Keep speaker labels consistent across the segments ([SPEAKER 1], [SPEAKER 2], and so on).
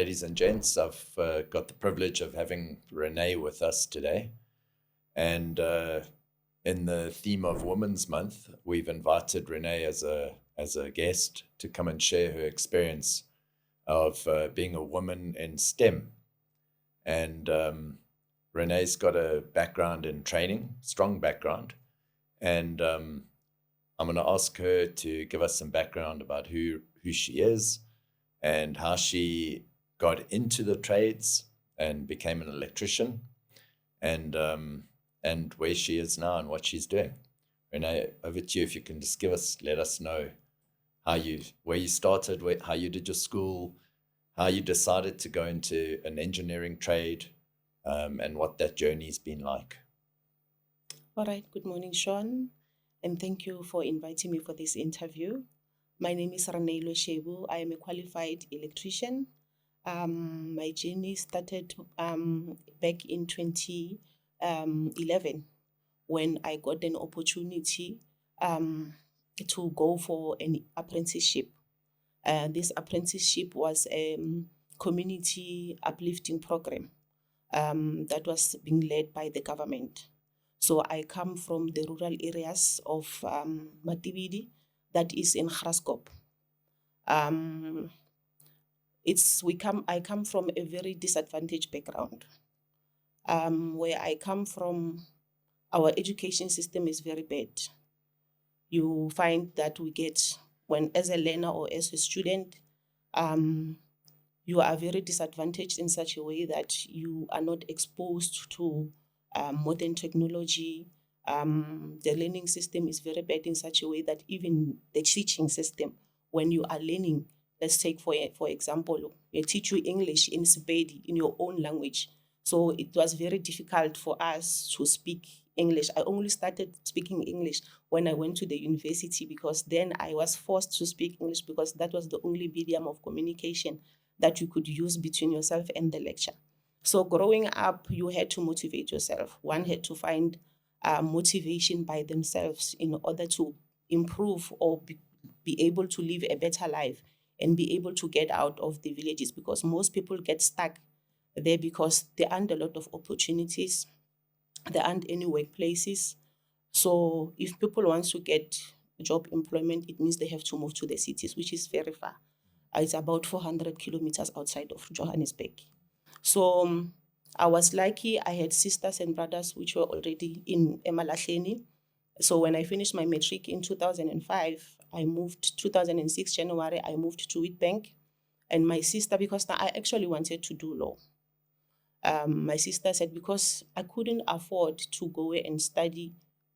[SPEAKER 1] ladies and gents. I've got the privilege of having Renee with us today. And in the theme of Women's Month, we've invited Renee as a guest to come and share her experience of being a woman in STEM. And Renee's got a background in training, strong background. And I'm going to ask her to give us some background about who she is and how she got into the trades and became an electrician, and where she is now and what she's doing. Renee, over to you. If you can just let us know where you started, how you did your school, how you decided to go into an engineering trade, and what that journey's been like.
[SPEAKER 2] All right. Good morning, Sean, and thank you for inviting me for this interview. My name is Reneiloe. I am a qualified electrician. My journey started back in 2011 when I got an opportunity to go for an apprenticeship. This apprenticeship was a community uplifting program that was being led by the government. So I come from the rural areas of Matibidi, that is in Graskop. I come from a very disadvantaged background. Where I come from, our education system is very bad. You find that when as a learner or as a student, you are very disadvantaged in such a way that you are not exposed to modern technology. The learning system is very bad in such a way that even the teaching system, when you are learning, let's take for example, they teach you English in Sepedi, in your own language. So it was very difficult for us to speak English. I only started speaking English when I went to the university, because then I was forced to speak English because that was the only medium of communication that you could use between yourself and the lecture. So growing up, you had to motivate yourself. One had to find motivation by themselves in order to improve or be able to live a better life and be able to get out of the villages, because most people get stuck there because there aren't a lot of opportunities, there aren't any workplaces. So if people want to get job employment, it means they have to move to the cities, which is very far. It's about 400 kilometers outside of Johannesburg. So I was lucky. I had sisters and brothers which were already in Emalahleni. So when I finished my matric in 2005, 2006 January, I moved to Witbank. And my sister, because I actually wanted to do law. My sister said, because I couldn't afford to go and study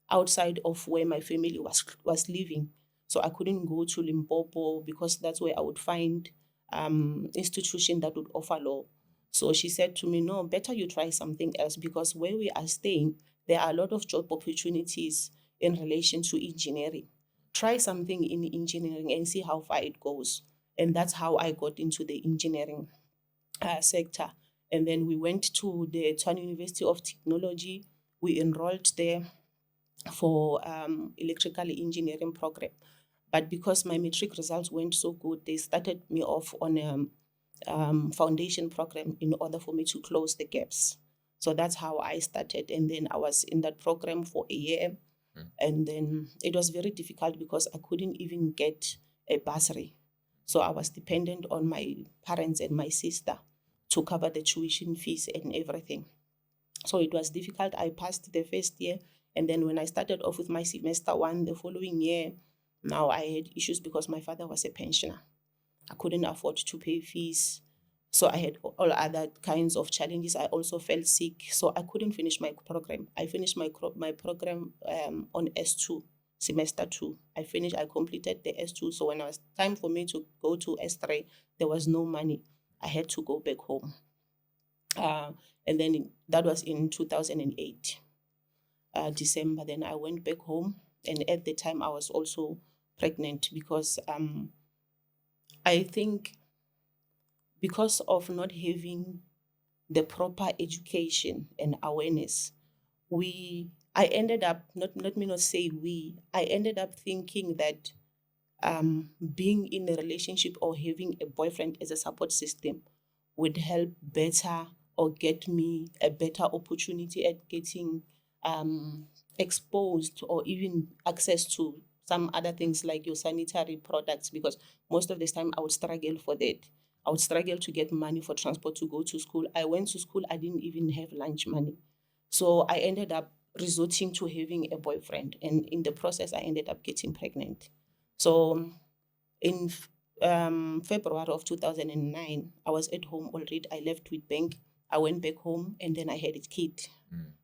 [SPEAKER 2] outside of where my family was living. So I couldn't go to Limpopo because that's where I would find institution that would offer law. So she said to me, no, better you try something else, because where we are staying, there are a lot of job opportunities in relation to engineering. Try something in engineering and see how far it goes. And that's how I got into the engineering sector. And then we went to the Tshwane University of Technology. We enrolled there for electrical engineering program. But because my matric results weren't so good, they started me off on a foundation program in order for me to close the gaps. So that's how I started. And then I was in that program for a year. And then it was very difficult because I couldn't even get a bursary. So I was dependent on my parents and my sister to cover the tuition fees and everything. So it was difficult. I passed the first year. And then when I started off with my semester one, the following year, now I had issues because my father was a pensioner. I couldn't afford to pay fees. So I had all other kinds of challenges. I also felt sick, so I couldn't finish my program. I finished my program on S2, semester 2. I completed the S2. So when it was time for me to go to S3, there was no money. I had to go back home. And then that was in 2008, December. Then I went back home. And at the time, I was also pregnant because I think because of not having the proper education and awareness, I ended up, I ended up thinking that being in a relationship or having a boyfriend as a support system would help better or get me a better opportunity at getting exposed or even access to some other things like your sanitary products, because most of the time I would struggle for that. I would struggle to get money for transport to go to school. I went to school, I didn't even have lunch money. So I ended up resorting to having a boyfriend. And in the process, I ended up getting pregnant. So in February of 2009, I was at home already. I left with bank. I went back home and then I had a kid.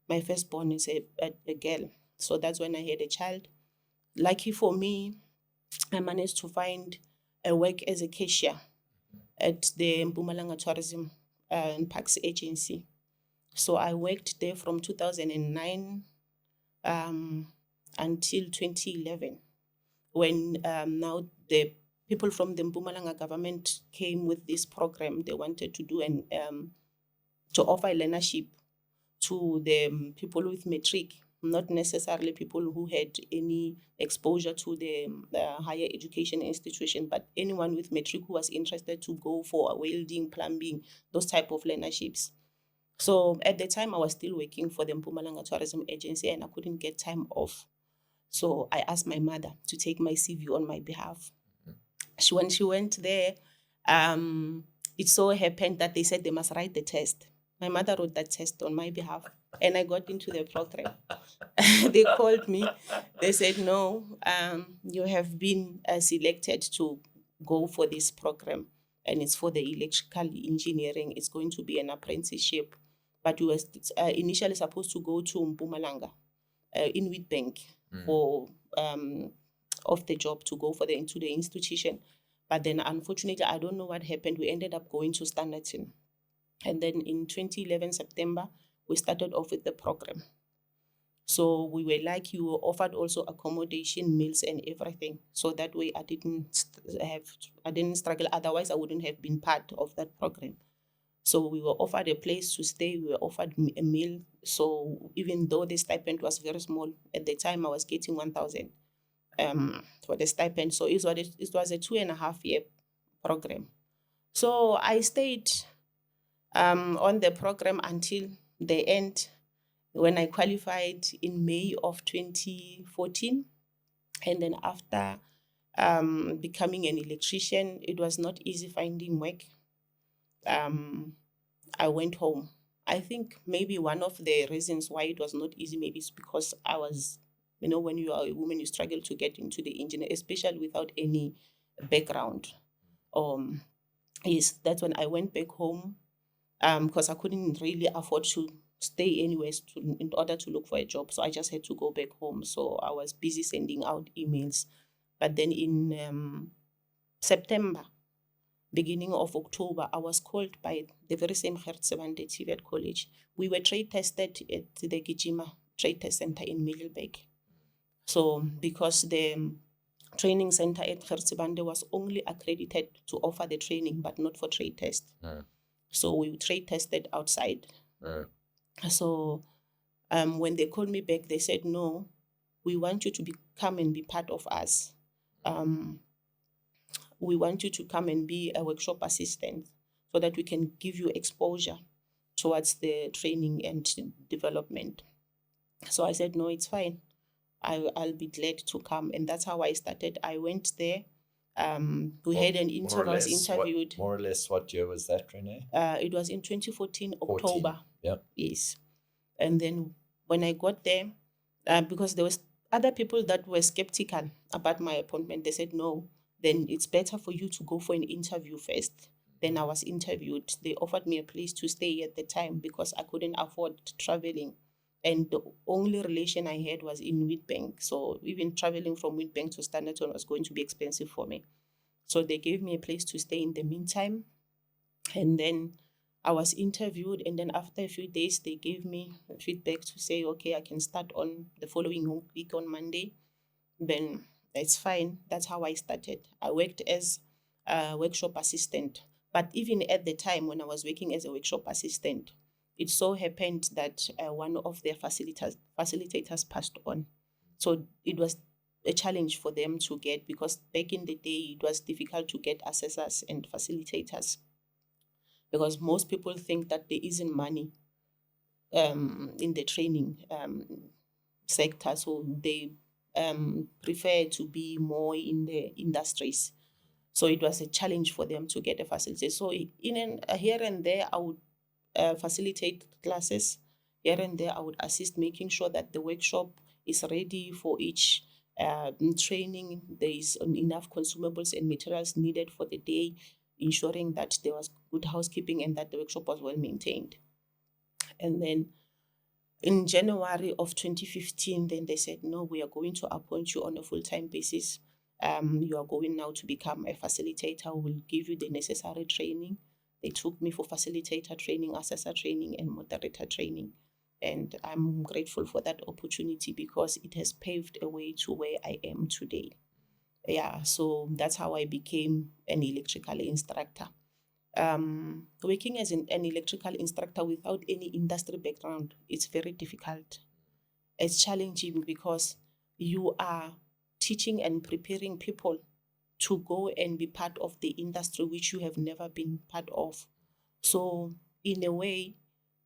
[SPEAKER 2] My firstborn is a girl. So that's when I had a child. Lucky for me, I managed to find a work as a cashier at the Mpumalanga Tourism and Parks Agency. So I worked there from 2009 until 2011, when now the people from the Mpumalanga government came with this program. They wanted to do to offer learnership to the people with matric, not necessarily people who had any exposure to the higher education institution, but anyone with matric who was interested to go for welding, plumbing, those type of learnerships. So at the time, I was still working for the Mpumalanga Tourism Agency and I couldn't get time off. So I asked my mother to take my CV on my behalf. When she went there, it so happened that they said they must write the test. My mother wrote that test on my behalf and I got into the program. They called me. They said, no, you have been selected to go for this program. And it's for the electrical engineering. It's going to be an apprenticeship. But we were initially supposed to go to Mpumalanga in Witbank for off the job to go into the institution. But then unfortunately, I don't know what happened. We ended up going to Standerton. And then in 2011, September, we started off with the program. So we were like, you were offered also accommodation, meals and everything. So that way I didn't struggle. Otherwise, I wouldn't have been part of that program. So we were offered a place to stay. We were offered a meal. So even though the stipend was very small, at the time I was getting 1,000 for the stipend. So it was a 2.5 year program. So I stayed on the program until the end, when I qualified in May of 2014. And then after becoming an electrician, it was not easy finding work. I went home. I think maybe one of the reasons why it was not easy, maybe is because I was, when you are a woman, you struggle to get into the engineer, especially without any background. Yes, that's when I went back home because I couldn't really afford to stay anywhere in order to look for a job. So I just had to go back home. So I was busy sending out emails. But then in September, beginning of October, I was called by the very same Hertzebande TVET College. We were trade tested at the Gijima Trade Test Center in Middelburg. So because the training center at Hertzebande was only accredited to offer the training, but not for trade test. So we trade tested outside. So when they called me back, they said, no, we want you to come and be part of us. We want you to come and be a workshop assistant so that we can give you exposure towards the training and development. So I said, no, it's fine. I'll be glad to come. And that's how I started. I went there. We had an interview. I was interviewed.
[SPEAKER 1] More or less, what year was that, Renee?
[SPEAKER 2] It was in 2014, October.
[SPEAKER 1] Yeah.
[SPEAKER 2] Yes. And then when I got there, because there was other people that were skeptical about my appointment, they said, no, then it's better for you to go for an interview first. Then I was interviewed. They offered me a place to stay at the time because I couldn't afford traveling. And the only relation I had was in Witbank. So even traveling from Witbank to Standerton was going to be expensive for me. So they gave me a place to stay in the meantime. And then I was interviewed. And then after a few days, they gave me feedback to say, okay, I can start on the following week on Monday. Then it's fine. That's how I started. I worked as a workshop assistant. But even at the time when I was working as a workshop assistant, it so happened that one of their facilitators passed on. So it was a challenge for them to get, because back in the day, it was difficult to get assessors and facilitators. because most people think that there isn't money in the training sector, so they prefer to be more in the industries. So it was a challenge for them to get a facility. So here and there, I would facilitate classes. Here and there, I would assist making sure that the workshop is ready for each training. There is enough consumables and materials needed for the day, ensuring that there was good housekeeping and that the workshop was well maintained. And then in January of 2015, then they said, no, we are going to appoint you on a full-time basis. You are going now to become a facilitator. We'll give you the necessary training. They took me for facilitator training, assessor training, and moderator training. And I'm grateful for that opportunity because it has paved a way to where I am today. Yeah, so that's how I became an electrical instructor. Working as an electrical instructor without any industry background, it's very difficult. It's challenging because you are teaching and preparing people to go and be part of the industry which you have never been part of. So in a way,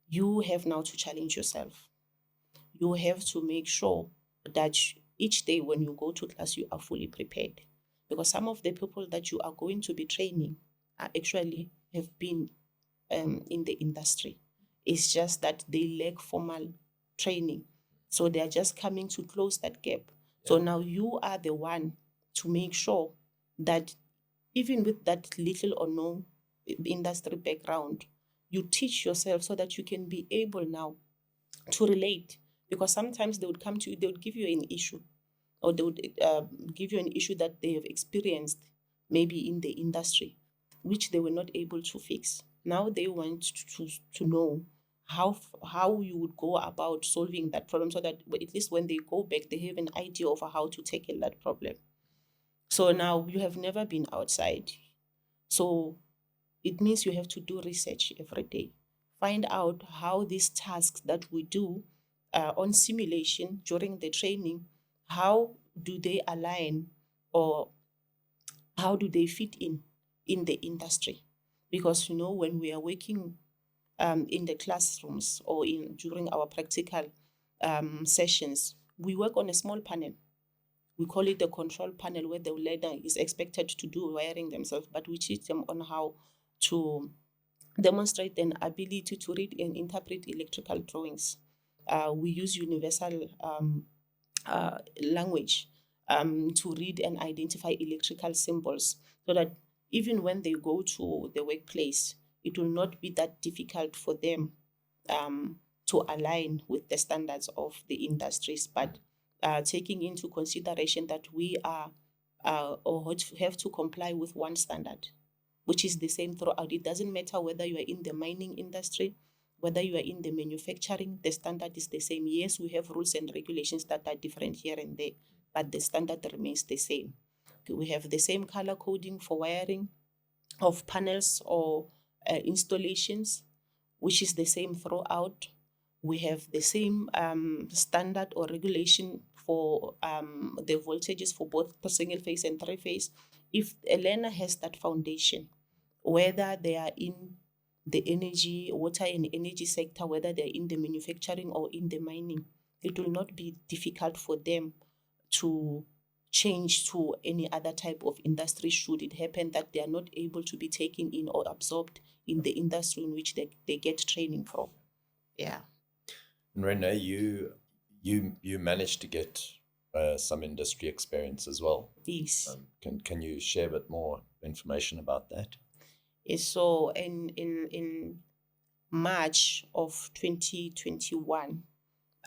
[SPEAKER 2] you have now to challenge yourself. You have to make sure that each day when you go to class, you are fully prepared. Because some of the people that you are going to be training are actually have been in the industry. It's just that they lack formal training. So they are just coming to close that gap. Yeah. So now you are the one to make sure that even with that little or no industry background, you teach yourself so that you can be able now to relate. Because sometimes they would come to you, they would give you an issue, or they would give you an issue that they have experienced maybe in the industry, which they were not able to fix. Now they want to know how you would go about solving that problem so that at least when they go back, they have an idea of how to tackle that problem. So now you have never been outside. So it means you have to do research every day. Find out how these tasks that we do on simulation during the training, how do they align or how do they fit in the industry? Because, when we are working in the classrooms or during our practical sessions, we work on a small panel. We call it the control panel, where the learner is expected to do wiring themselves, but we teach them on how to demonstrate an ability to read and interpret electrical drawings. We use universal language to read and identify electrical symbols so that even when they go to the workplace, it will not be that difficult for them to align with the standards of the industries, but taking into consideration that we are or have to comply with one standard, which is the same throughout. It doesn't matter whether you are in the mining industry, whether you are in the manufacturing, the standard is the same. Yes, we have rules and regulations that are different here and there, but the standard remains the same. We have the same color coding for wiring of panels or installations, which is the same throughout. We have the same standard or regulation for the voltages for both single phase and three phase. If a learner has that foundation, whether they are in the water and energy sector, whether they're in the manufacturing or in the mining, it will not be difficult for them to change to any other type of industry should it happen that they are not able to be taken in or absorbed in the industry in which they get training from. Yeah.
[SPEAKER 1] And Renee, you managed to get some industry experience as well.
[SPEAKER 2] Yes.
[SPEAKER 1] Can you share a bit more information about that?
[SPEAKER 2] Yes. So in March of 2021,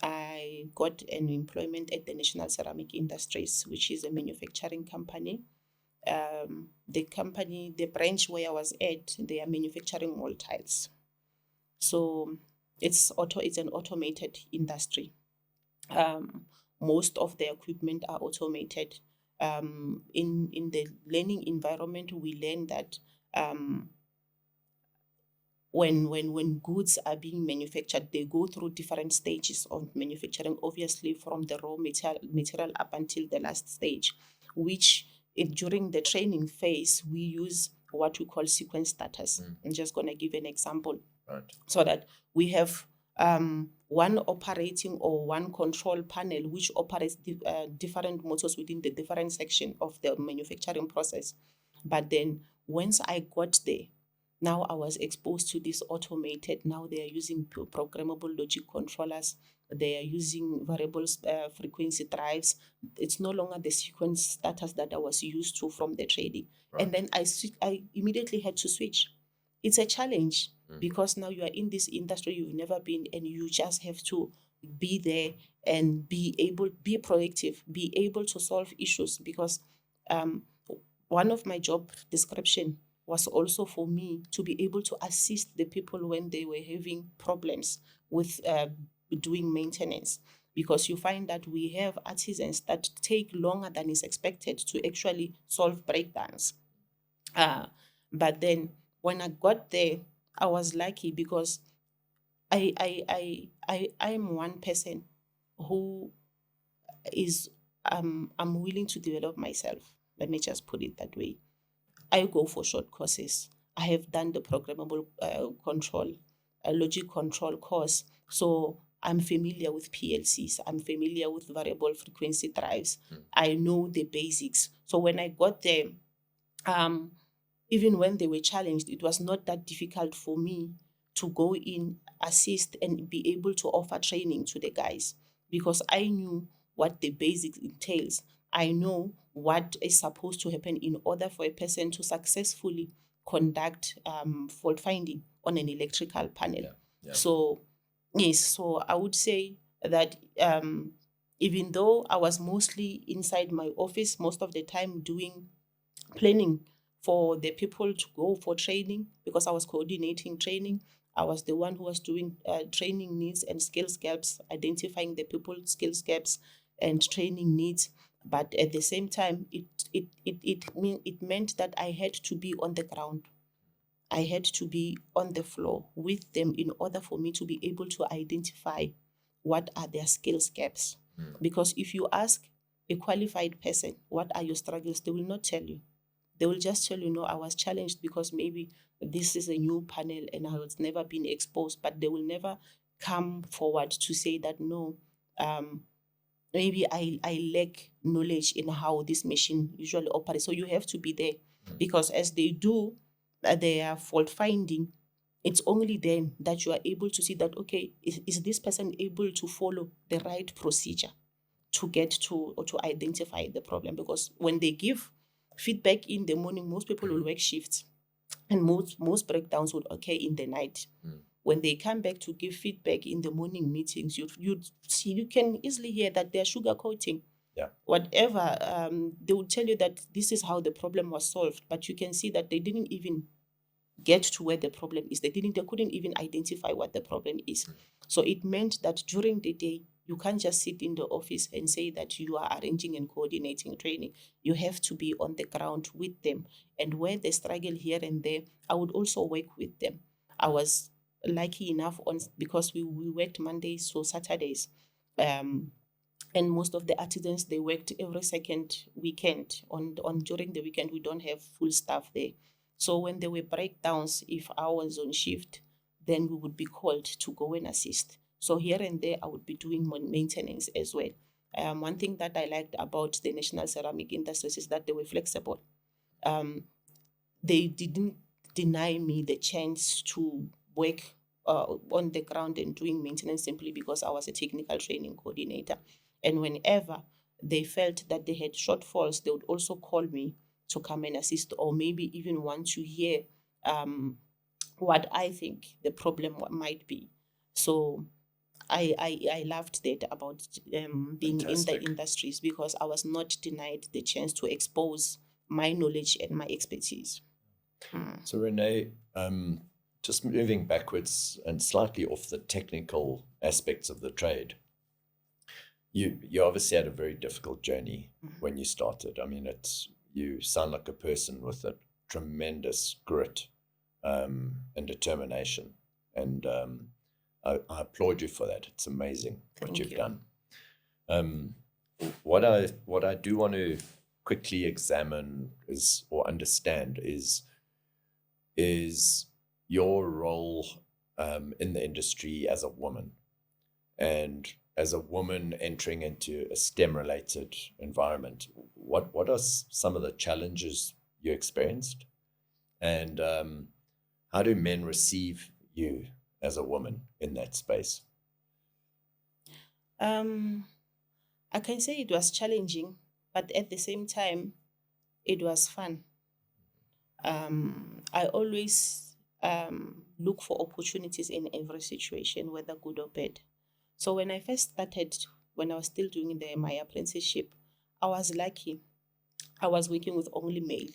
[SPEAKER 2] I got an employment at the National Ceramic Industries, which is a manufacturing company. The branch where I was at, they are manufacturing wall tiles. So it's an automated industry. Most of the equipment are automated. In the learning environment, we learn that when goods are being manufactured, they go through different stages of manufacturing, obviously from the raw material up until the last stage, which during the training phase, we use what we call sequence status. I'm just going to give an example.
[SPEAKER 1] Right.
[SPEAKER 2] So that we have one operating or one control panel which operates different motors within the different section of the manufacturing process. But then once I got there, now I was exposed to this automated. Now they are using programmable logic controllers. They are using variable frequency drives. It's no longer the sequence status that I was used to from the trading.
[SPEAKER 1] Right.
[SPEAKER 2] And then I immediately had to switch. It's a challenge because now you are in this industry you've never been, and you just have to be there and be proactive, be able to solve issues. Because one of my job description was also for me to be able to assist the people when they were having problems with doing maintenance. Because you find that we have artisans that take longer than is expected to actually solve breakdowns. But then when I got there, I was lucky because I'm one person who is I'm willing to develop myself. Let me just put it that way. I go for short courses. I have done the programmable logic control course. So I'm familiar with PLCs. I'm familiar with variable frequency drives. I know the basics. So when I got there, even when they were challenged, it was not that difficult for me to go in, assist, and be able to offer training to the guys, because I knew what the basics entails. I know what is supposed to happen in order for a person to successfully conduct fault finding on an electrical panel.
[SPEAKER 1] Yeah.
[SPEAKER 2] So, yes, so I would say that even though I was mostly inside my office most of the time doing planning for the people to go for training, because I was coordinating training. I was the one who was doing training needs and skills gaps, identifying the people's skills gaps and training needs. But at the same time, it meant that I had to be on the ground. I had to be on the floor with them in order for me to be able to identify what are their skills gaps. Because if you ask a qualified person, what are your struggles, they will not tell you. They will just tell you, no, I was challenged because maybe this is a new panel and I was never been exposed. But they will never come forward to say that, no, maybe I lack knowledge in how this machine usually operates. So you have to be there, because as they do their fault finding, it's only then that you are able to see that, okay, is this person able to follow the right procedure to get to or to identify the problem? Because when they give feedback in the morning, most people will work shifts, and most breakdowns would occur in the night. When they come back to give feedback in the morning meetings, you can easily hear that they're sugarcoating.
[SPEAKER 1] Yeah.
[SPEAKER 2] Whatever, they will tell you that this is how the problem was solved, but you can see that they didn't even get to where the problem is. They couldn't even identify what the problem is. So it meant that during the day, you can't just sit in the office and say that you are arranging and coordinating training. You have to be on the ground with them. And where they struggle here and there, I would also work with them. I was lucky enough because we worked Mondays to Saturdays. And most of the artisans, they worked every second weekend. On during the weekend, we don't have full staff there. So when there were breakdowns, if I was on shift, then we would be called to go and assist. So here and there, I would be doing maintenance as well. One thing that I liked about the National Ceramic Industries is that they were flexible. They didn't deny me the chance to work on the ground and doing maintenance simply because I was a technical training coordinator. And whenever they felt that they had shortfalls, they would also call me to come and assist, or maybe even want to hear what I think the problem might be. So I loved that about being
[SPEAKER 1] Fantastic.
[SPEAKER 2] in the industries, because I was not denied the chance to expose my knowledge and my expertise.
[SPEAKER 1] So Renee, just moving backwards and slightly off the technical aspects of the trade, you obviously had a very difficult journey when you started. I mean, you sound like a person with a tremendous grit and determination, and I applaud you for that. It's amazing what you've done. What I do want to quickly examine or understand is is your role in the industry as a woman, and as a woman entering into a STEM-related environment. What are some of the challenges you experienced, and how do men receive you as a woman in that space?
[SPEAKER 2] Um, I can say it was challenging, but at the same time, it was fun. I always look for opportunities in every situation, whether good or bad. So when I first started, when I was still doing my apprenticeship, I was lucky. I was working with only male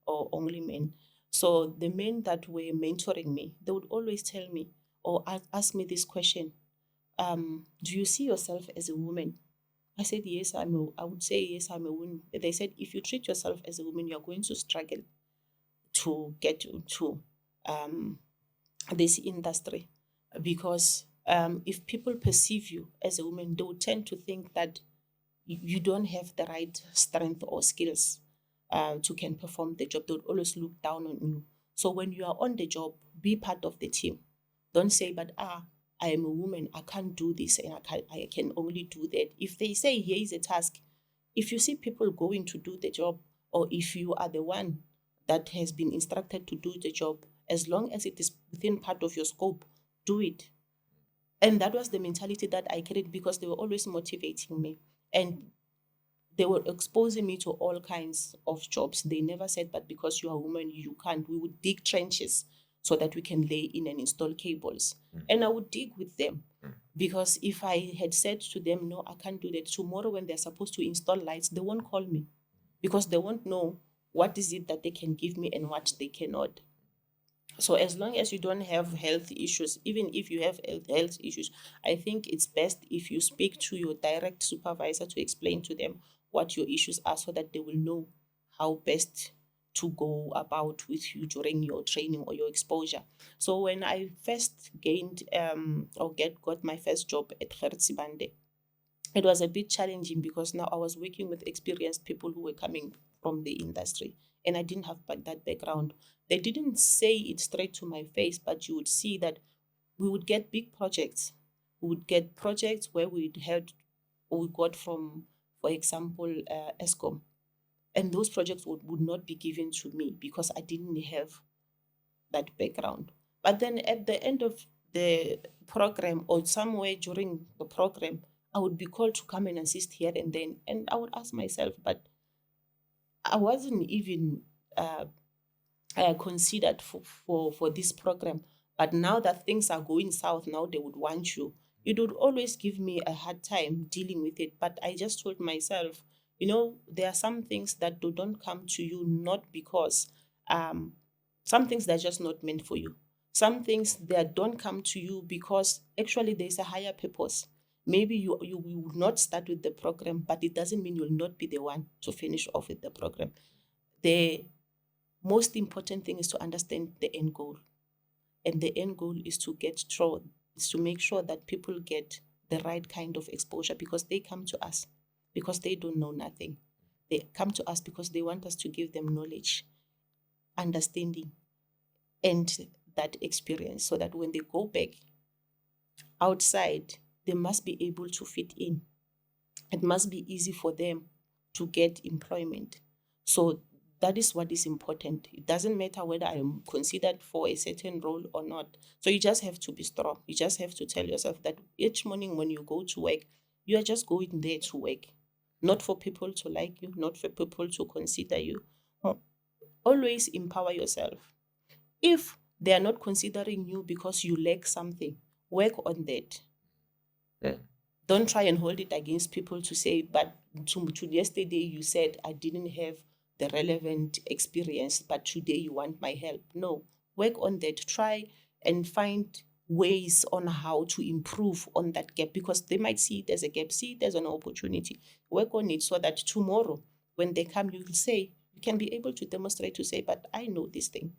[SPEAKER 2] or only men. So the men that were mentoring me, they would always tell me or ask me this question: Do you see yourself as a woman? I said yes. I would say yes. I'm a woman. They said if you treat yourself as a woman, you are going to struggle to get into um, this industry, because if people perceive you as a woman, they would tend to think that you don't have the right strength or skills to can perform the job. They would always look down on you. So when you are on the job, be part of the team. Don't say, but I am a woman, I can't do this, and I can only do that. If they say here is a task, if you see people going to do the job, or if you are the one that has been instructed to do the job, as long as it is within part of your scope, do it. And that was the mentality that I carried, because they were always motivating me. And they were exposing me to all kinds of jobs. They never said, but because you are a woman, you can't. We would dig trenches so that we can lay in and install cables. And I would dig with them, because if I had said to them, no, I can't do that, tomorrow when they're supposed to install lights, they won't call me, because they won't know what is it that they can give me and what they cannot. So as long as you don't have health issues, even if you have health issues, I think it's best if you speak to your direct supervisor to explain to them what your issues are, so that they will know how best to go about with you during your training or your exposure. So when I first gained or got my first job at Bande, it was a bit challenging, because now I was working with experienced people who were coming from the industry, and I didn't have that background. They didn't say it straight to my face, but you would see that we would get big projects. We would get projects where we'd had, or we got from, for example, ESCOM, and those projects would not be given to me because I didn't have that background. But then at the end of the program, or somewhere during the program, I would be called to come and assist here and then. And I would ask myself, but I wasn't even considered for this program. But now that things are going south, now they would want you. It would always give me a hard time dealing with it. But I just told myself, there are some things that don't come to you, not because some things that are just not meant for you. Some things that don't come to you because actually there's a higher purpose. Maybe you will not start with the program, but it doesn't mean you'll not be the one to finish off with the program. The most important thing is to understand the end goal. And the end goal is to make sure that people get the right kind of exposure, because they come to us because they don't know nothing. They come to us because they want us to give them knowledge, understanding, and that experience, so that when they go back outside, they must be able to fit in. It must be easy for them to get employment. So that is what is important. It doesn't matter whether I am considered for a certain role or not. So you just have to be strong. You just have to tell yourself that each morning when you go to work, you are just going there to work, not for people to like you, not for people to consider you. Always empower yourself. If they are not considering you because you lack something, work on that.
[SPEAKER 1] Yeah.
[SPEAKER 2] Don't try and hold it against people to say, but to yesterday you said I didn't have the relevant experience, but today you want my help. No, work on that. Try and find ways on how to improve on that gap, because they might see it as a gap, see it as an opportunity. Work on it so that tomorrow when they come, you will say, you can be able to demonstrate to say, but I know this thing.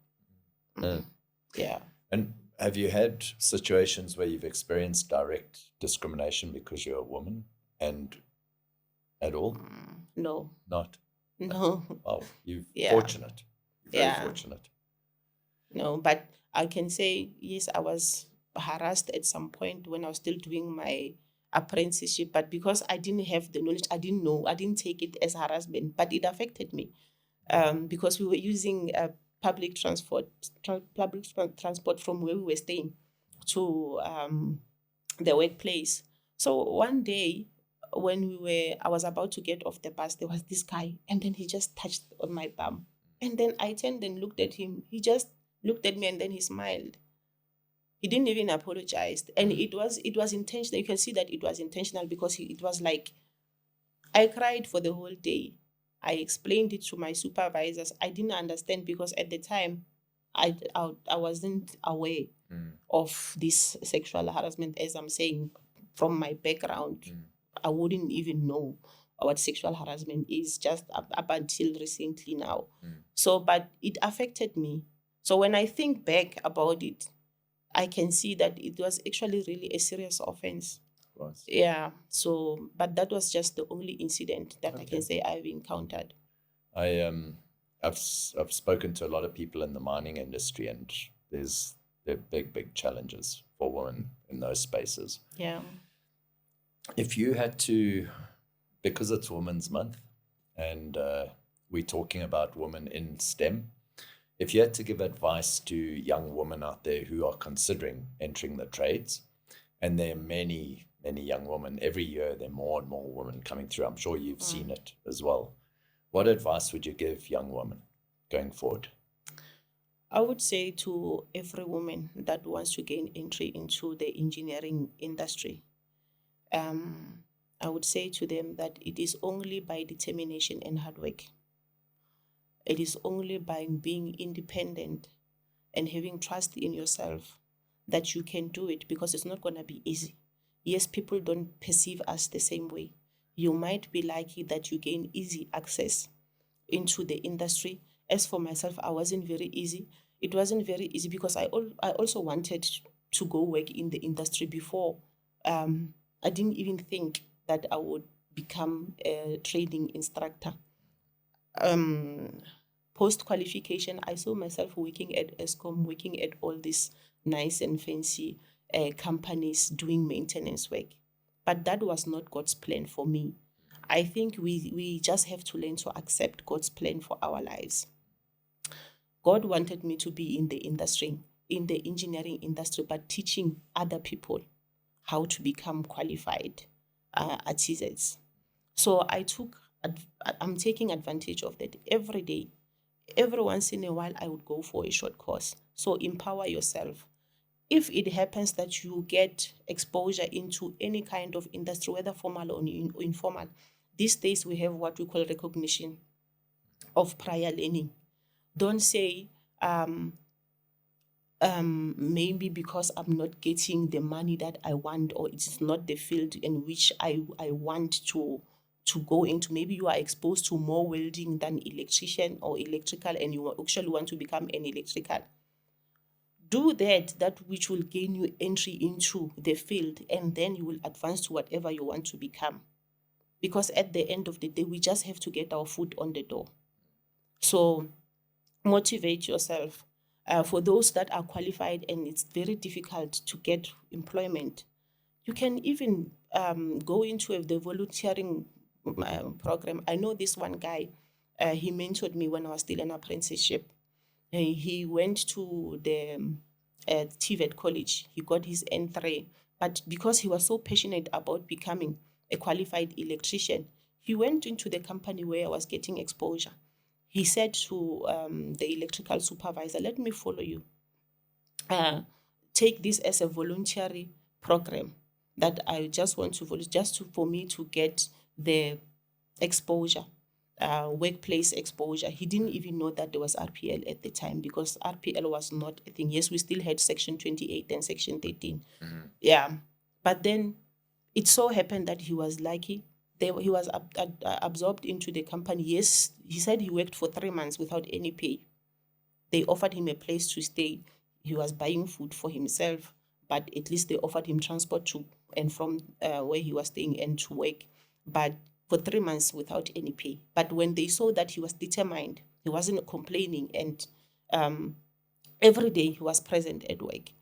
[SPEAKER 2] Yeah.
[SPEAKER 1] And have you had situations where you've experienced direct discrimination because you're a woman, and at all?
[SPEAKER 2] No.
[SPEAKER 1] Not?
[SPEAKER 2] No.
[SPEAKER 1] Oh, you're
[SPEAKER 2] Yeah.
[SPEAKER 1] fortunate. You're very
[SPEAKER 2] Yeah.
[SPEAKER 1] fortunate.
[SPEAKER 2] No, but I can say, yes, I was harassed at some point when I was still doing my apprenticeship, but because I didn't have the knowledge, I didn't know, I didn't take it as harassment, but it affected me because we were using public transport from where we were staying to the workplace. So one day when I was about to get off the bus, there was this guy, and then he just touched on my bum. And then I turned and looked at him. He just looked at me and then he smiled. He didn't even apologize. And it was intentional. You can see that it was intentional because it was like I cried for the whole day. I explained it to my supervisors. I didn't understand because at the time I wasn't aware of this sexual harassment, as I'm saying, from my background. I wouldn't even know what sexual harassment is just up until recently now. So, but it affected me. So when I think back about it, I can see that it was actually really a serious offense.
[SPEAKER 1] Was.
[SPEAKER 2] Yeah. So, but that was just the only incident that I
[SPEAKER 1] Okay.
[SPEAKER 2] can say I've encountered.
[SPEAKER 1] I've spoken to a lot of people in the mining industry, and there are big challenges for women in those spaces.
[SPEAKER 2] Yeah.
[SPEAKER 1] If you had to, because it's Women's Month, and we're talking about women in STEM, if you had to give advice to young women out there who are considering entering the trades, and there are many young women every year, there are more and more women coming through. I'm sure you've seen it as well. What advice would you give young women going forward?
[SPEAKER 2] I would say to every woman that wants to gain entry into the engineering industry, I would say to them that it is only by determination and hard work. It is only by being independent and having trust in yourself that you can do it, because it's not going to be easy. Yes, people don't perceive us the same way. You might be lucky that you gain easy access into the industry. As for myself, I wasn't very easy. It wasn't very easy because I also wanted to go work in the industry before. I didn't even think that I would become a training instructor. Post qualification, I saw myself working at ESCOM, working at all these nice and fancy companies doing maintenance work. But that was not God's plan for me. I think we just have to learn to accept God's plan for our lives. God wanted me to be in the industry, in the engineering industry, but teaching other people how to become qualified artisans. So I'm taking advantage of that every day. Every once in a while, I would go for a short course. So empower yourself. If it happens that you get exposure into any kind of industry, whether formal or informal, these days we have what we call recognition of prior learning. Don't say, maybe because I'm not getting the money that I want, or it's not the field in which I want to go into. Maybe you are exposed to more welding than electrician or electrical, and you actually want to become an electrical. Do that which will gain you entry into the field, and then you will advance to whatever you want to become. Because at the end of the day, we just have to get our foot on the door. So motivate yourself. For those that are qualified and it's very difficult to get employment, you can even go into the volunteering program. I know this one guy, he mentored me when I was still in apprenticeship. He went to the TVET college. He got his N3. But because he was so passionate about becoming a qualified electrician, he went into the company where I was getting exposure. He said to the electrical supervisor, let me follow you. Take this as a voluntary program that I just want to follow, for me to get the exposure, workplace exposure. He didn't even know that there was RPL at the time, because RPL was not a thing. Yes, we still had Section 28 and Section 13. Yeah. But then it so happened that he was lucky. He was absorbed into the company. Yes, he said he worked for 3 months without any pay. They offered him a place to stay. He was buying food for himself, but at least they offered him transport to and from where he was staying and to work. But for 3 months without any pay. But when they saw that he was determined, he wasn't complaining, and every day he was present at work.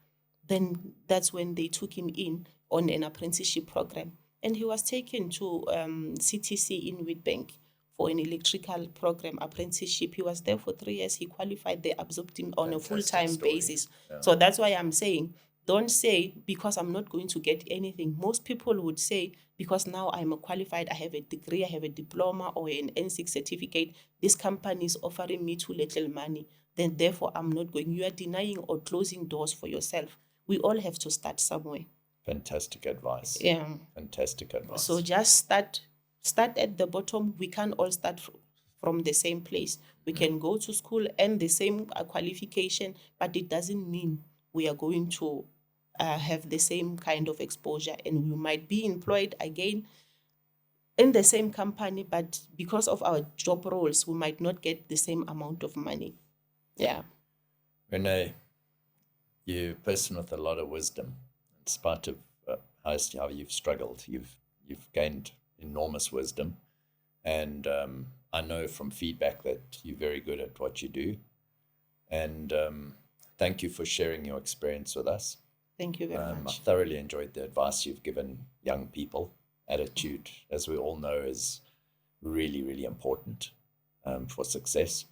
[SPEAKER 2] Then that's when they took him in on an apprenticeship program. And he was taken to CTC in Witbank for an electrical program apprenticeship. He was there for 3 years. He qualified. They absorbed him on a full-time basis.
[SPEAKER 1] Yeah.
[SPEAKER 2] So that's why I'm saying, don't say, because I'm not going to get anything. Most people would say, because now I'm qualified, I have a degree, I have a diploma or an N6 certificate, this company is offering me too little money, then therefore I'm not going. You are denying or closing doors for yourself. We all have to start somewhere.
[SPEAKER 1] Fantastic advice.
[SPEAKER 2] Yeah.
[SPEAKER 1] Fantastic advice.
[SPEAKER 2] So just start at the bottom. We can all start from the same place. We can go to school and the same qualification, but it doesn't mean we are going to have the same kind of exposure, and we might be employed again in the same company, but because of our job roles, we might not get the same amount of money. Yeah.
[SPEAKER 1] Renee, you're a person with a lot of wisdom. In spite of how you've struggled, you've gained enormous wisdom, and I know from feedback that you're very good at what you do. And thank you for sharing your experience with us.
[SPEAKER 2] Thank you very much.
[SPEAKER 1] I thoroughly enjoyed the advice you've given young people. Attitude, as we all know, is really, really important for success.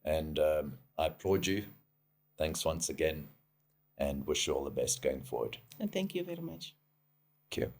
[SPEAKER 1] And I applaud you. Thanks once again, and wish you all the best going forward.
[SPEAKER 2] And thank you very much.
[SPEAKER 1] Thank you.